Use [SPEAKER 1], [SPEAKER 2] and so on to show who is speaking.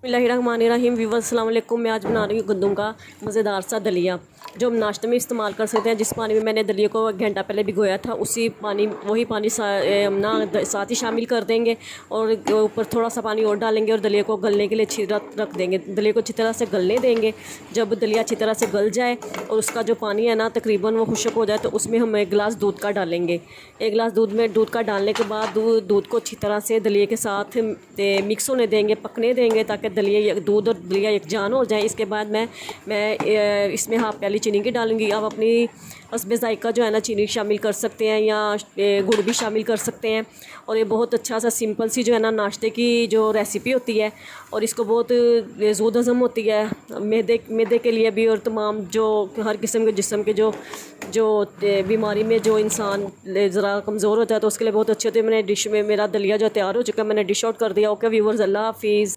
[SPEAKER 1] बिस्मिल्लाहिर्रहमानिर्रहीम व्यूअर्स अस्सलाम वालेकुम। मैं आज बना रही हूँ गंदम का मज़ेदार सा दलिया जो हम नाश्ते में इस्तेमाल कर सकते हैं। जिस पानी में मैंने दलिया को 1 घंटा पहले भिगोया था वही पानी साथ ही शामिल कर देंगे और ऊपर थोड़ा सा पानी और डालेंगे और दलिया को गलने के लिए रख देंगे। दलिया को अच्छी तरह से गलने देंगे। जब दलिया अच्छी तरह से गल जाए और उसका जो पानी है ना तकरीबन वो खुश्क हो जाए तो उसमें हम 1 गिलास दूध का डालेंगे। 1 गिलास दूध का डालने के बाद दूध को अच्छी तरह से दलिया के साथ मिक्स होने देंगे, पकने देंगे ताकि दूध और दलिया यकजान हो जाए। इसके बाद मैं इसमें हाफ़ प्याली चीनी की डालूँगी। आप अपनी हस्बे ज़ायक़ा जो है ना चीनी शामिल कर सकते हैं या गुड़ भी शामिल कर सकते हैं। और ये बहुत अच्छा सा सिंपल सी जो है ना नाश्ते की जो रेसिपी होती है और इसको बहुत ज़ूद हज़म होती है मैदे के लिए भी और तमाम जो हर किस्म के जिस्म के जो बीमारी में जो इंसान ज़रा कमज़ोर होता है तो उसके लिए बहुत अच्छी होती है। मैंने डिश में मेरा दलिया जो तैयार हो चुका है, मैंने डिश आउट कर दिया। ओके व्यूअर्स, अल्लाह हाफिज़।